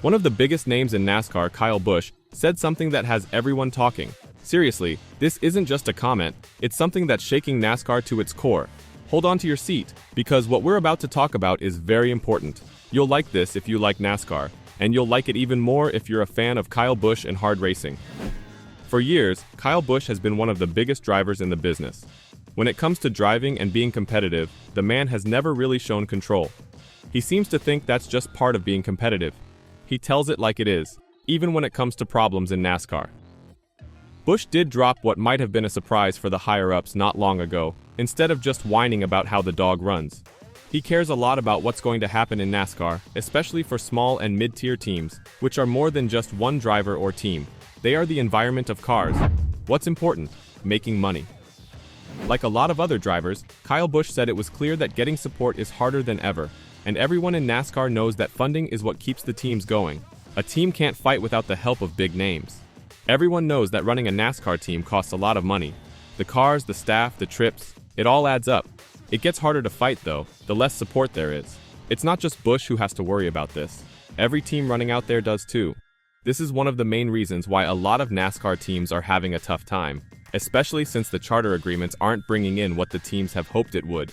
One of the biggest names in NASCAR, Kyle Busch, said something that has everyone talking. Seriously, this isn't just a comment, it's something that's shaking NASCAR to its core. Hold on to your seat, because what we're about to talk about is very important. You'll like this if you like NASCAR, and you'll like it even more if you're a fan of Kyle Busch and hard racing. For years, Kyle Busch has been one of the biggest drivers in the business. When it comes to driving and being competitive, the man has never really shown control. He seems to think that's just part of being competitive. He tells it like it is, even when it comes to problems in NASCAR. Busch did drop what might have been a surprise for the higher-ups not long ago, instead of just whining about how the dog runs. He cares a lot about what's going to happen in NASCAR, especially for small and mid-tier teams, which are more than just one driver or team. They are the environment of cars. What's important? Making money. Like a lot of other drivers, Kyle Busch said it was clear that getting support is harder than ever, and everyone in NASCAR knows that funding is what keeps the teams going. A team can't fight without the help of big names. Everyone knows that running a NASCAR team costs a lot of money. The cars, the staff, the trips, it all adds up. It gets harder to fight though, the less support there is. It's not just Busch who has to worry about this. Every team running out there does too. This is one of the main reasons why a lot of NASCAR teams are having a tough time, especially since the charter agreements aren't bringing in what the teams have hoped it would.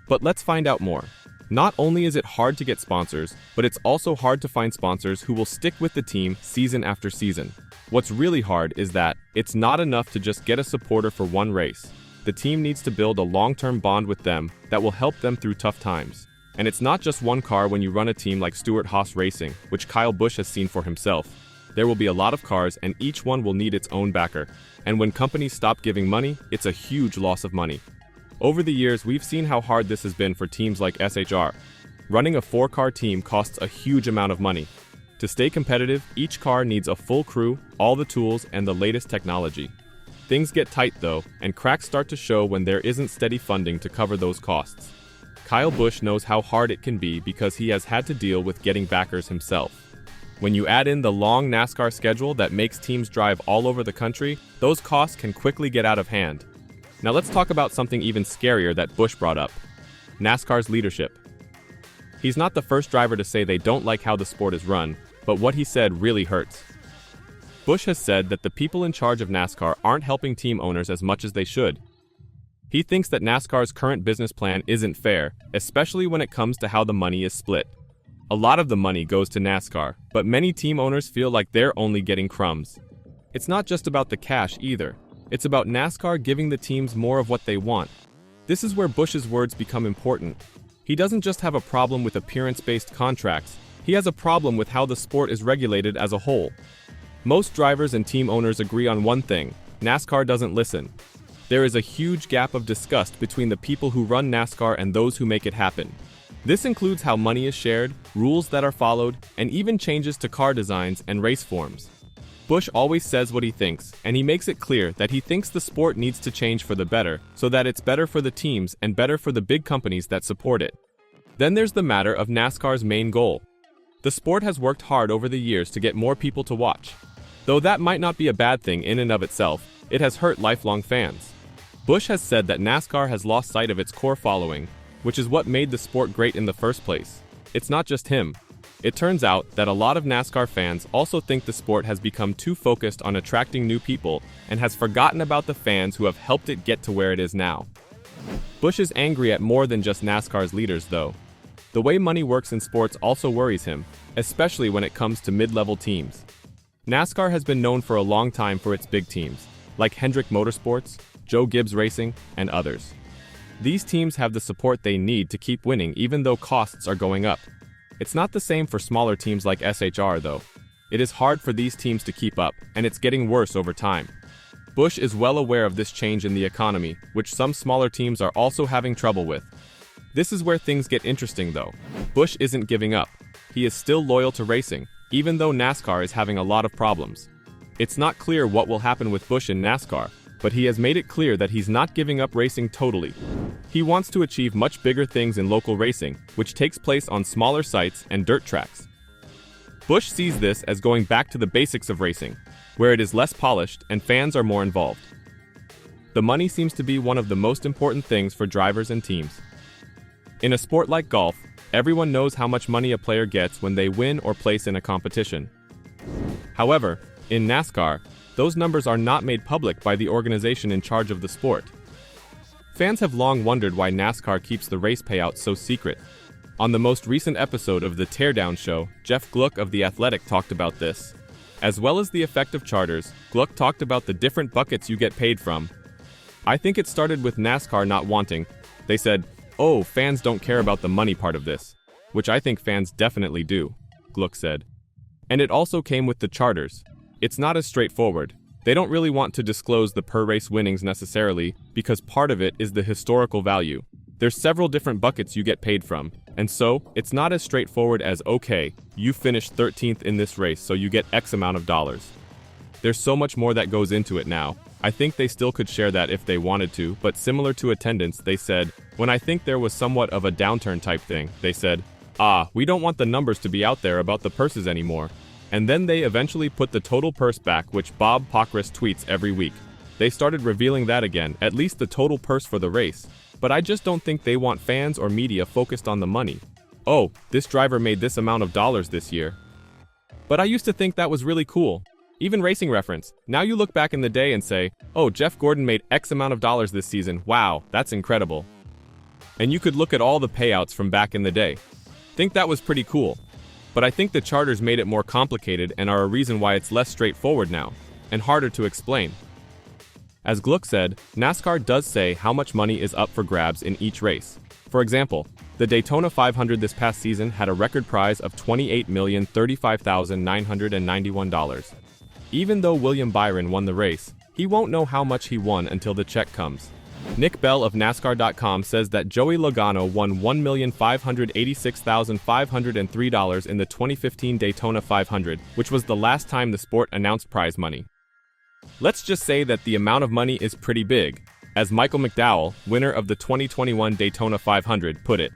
But let's find out more. Not only is it hard to get sponsors, but it's also hard to find sponsors who will stick with the team season after season. What's really hard is that it's not enough to just get a supporter for one race. The team needs to build a long-term bond with them that will help them through tough times. And it's not just one car when you run a team like Stewart-Haas Racing, which Kyle Busch has seen for himself. There will be a lot of cars and each one will need its own backer. And when companies stop giving money, it's a huge loss of money. Over the years, we've seen how hard this has been for teams like SHR. Running a 4-car team costs a huge amount of money. To stay competitive, each car needs a full crew, all the tools, and the latest technology. Things get tight though, and cracks start to show when there isn't steady funding to cover those costs. Kyle Busch knows how hard it can be because he has had to deal with getting backers himself. When you add in the long NASCAR schedule that makes teams drive all over the country, those costs can quickly get out of hand. Now let's talk about something even scarier that Busch brought up: NASCAR's leadership. He's not the first driver to say they don't like how the sport is run, but what he said really hurts. Busch has said that the people in charge of NASCAR aren't helping team owners as much as they should. He thinks that NASCAR's current business plan isn't fair, especially when it comes to how the money is split. A lot of the money goes to NASCAR, but many team owners feel like they're only getting crumbs. It's not just about the cash either. It's about NASCAR giving the teams more of what they want. This is where Busch's words become important. He doesn't just have a problem with appearance-based contracts. He has a problem with how the sport is regulated as a whole. Most drivers and team owners agree on one thing: NASCAR doesn't listen. There is a huge gap of disgust between the people who run NASCAR and those who make it happen. This includes how money is shared, rules that are followed, and even changes to car designs and race forms. Busch always says what he thinks, and he makes it clear that he thinks the sport needs to change for the better, so that it's better for the teams and better for the big companies that support it. Then there's the matter of NASCAR's main goal. The sport has worked hard over the years to get more people to watch. Though that might not be a bad thing in and of itself, it has hurt lifelong fans. Busch has said that NASCAR has lost sight of its core following, which is what made the sport great in the first place. It's not just him. It turns out that a lot of NASCAR fans also think the sport has become too focused on attracting new people and has forgotten about the fans who have helped it get to where it is now. Busch is angry at more than just NASCAR's leaders though. The way money works in sports also worries him, especially when it comes to mid-level teams. NASCAR has been known for a long time for its big teams, like Hendrick Motorsports, Joe Gibbs Racing, and others. These teams have the support they need to keep winning even though costs are going up. It's not the same for smaller teams like SHR though. It is hard for these teams to keep up, and it's getting worse over time. Busch is well aware of this change in the economy, which some smaller teams are also having trouble with. This is where things get interesting though. Busch isn't giving up. He is still loyal to racing, even though NASCAR is having a lot of problems. It's not clear what will happen with Busch in NASCAR, but he has made it clear that he's not giving up racing totally. He wants to achieve much bigger things in local racing, which takes place on smaller sites and dirt tracks. Busch sees this as going back to the basics of racing, where it is less polished and fans are more involved. The money seems to be one of the most important things for drivers and teams. In a sport like golf, Everyone knows how much money a player gets when they win or place in a competition. However, in NASCAR, those numbers are not made public by the organization in charge of the sport. Fans have long wondered why NASCAR keeps the race payouts so secret. On the most recent episode of The Teardown Show, Jeff Gluck of The Athletic talked about this. As well as the effect of charters, Gluck talked about the different buckets you get paid from. I think it started with NASCAR not wanting. They said, "Oh, fans don't care about the money part of this," which I think fans definitely do, Gluck said. And it also came with the charters. It's not as straightforward. They don't really want to disclose the per-race winnings necessarily, because part of it is the historical value. There's several different buckets you get paid from, and so, it's not as straightforward as, okay, you finished 13th in this race, so you get X amount of dollars. There's so much more that goes into it now. I think they still could share that if they wanted to, but similar to attendance, they said, when I think there was somewhat of a downturn type thing, they said, we don't want the numbers to be out there about the purses anymore. And then they eventually put the total purse back, which Bob Pockris tweets every week. They started revealing that again, at least the total purse for the race. But I just don't think they want fans or media focused on the money. Oh, this driver made this amount of dollars this year. But I used to think that was really cool. Even Racing Reference. Now you look back in the day and say, oh, Jeff Gordon made X amount of dollars this season. Wow, that's incredible. And you could look at all the payouts from back in the day. Think that was pretty cool. But I think the charters made it more complicated and are a reason why it's less straightforward now, and harder to explain. As Gluck said, NASCAR does say how much money is up for grabs in each race. For example, the Daytona 500 this past season had a record prize of $28,035,991. Even though William Byron won the race, he won't know how much he won until the check comes. Nick Bell of NASCAR.com says that Joey Logano won $1,586,503 in the 2015 Daytona 500, which was the last time the sport announced prize money. Let's just say that the amount of money is pretty big, as Michael McDowell, winner of the 2021 Daytona 500, put it.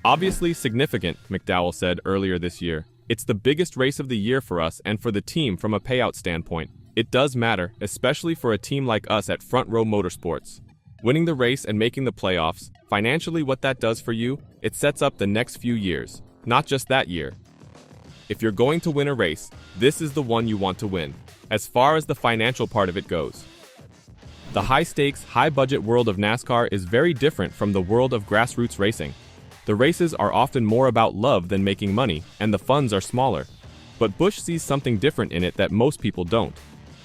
Obviously significant, McDowell said earlier this year. It's the biggest race of the year for us and for the team from a payout standpoint. It does matter, especially for a team like us at Front Row Motorsports. Winning the race and making the playoffs, financially what that does for you, it sets up the next few years, not just that year. If you're going to win a race, this is the one you want to win, as far as the financial part of it goes. The high-stakes, high-budget world of NASCAR is very different from the world of grassroots racing. The races are often more about love than making money, and the funds are smaller. But Busch sees something different in it that most people don't.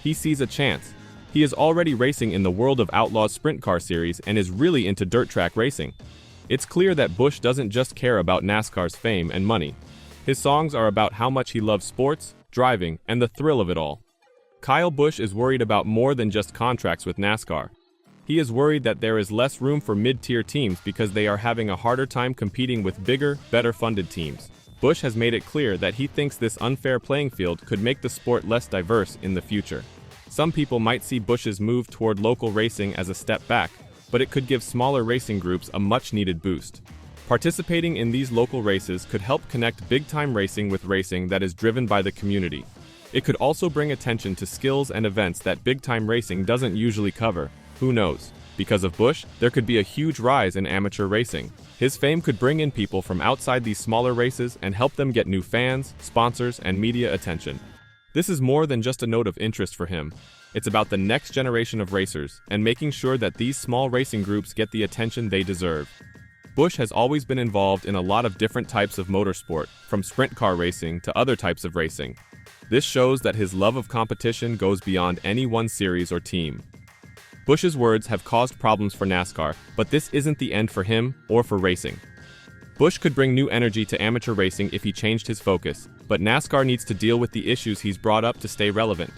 He sees a chance. He is already racing in the World of Outlaws Sprint Car Series and is really into dirt track racing. It's clear that Busch doesn't just care about NASCAR's fame and money. His songs are about how much he loves sports, driving, and the thrill of it all. Kyle Busch is worried about more than just contracts with NASCAR. He is worried that there is less room for mid-tier teams because they are having a harder time competing with bigger, better-funded teams. Busch has made it clear that he thinks this unfair playing field could make the sport less diverse in the future. Some people might see Busch's move toward local racing as a step back, but it could give smaller racing groups a much-needed boost. Participating in these local races could help connect big-time racing with racing that is driven by the community. It could also bring attention to skills and events that big-time racing doesn't usually cover. Who knows? Because of Busch, there could be a huge rise in amateur racing. His fame could bring in people from outside these smaller races and help them get new fans, sponsors, and media attention. This is more than just a note of interest for him. It's about the next generation of racers and making sure that these small racing groups get the attention they deserve. Busch has always been involved in a lot of different types of motorsport, from sprint car racing to other types of racing. This shows that his love of competition goes beyond any one series or team. Busch's words have caused problems for NASCAR, but this isn't the end for him or for racing. Busch could bring new energy to amateur racing if he changed his focus, but NASCAR needs to deal with the issues he's brought up to stay relevant.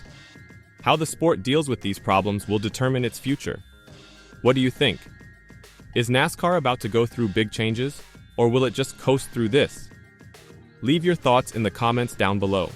How the sport deals with these problems will determine its future. What do you think? Is NASCAR about to go through big changes, or will it just coast through this? Leave your thoughts in the comments down below.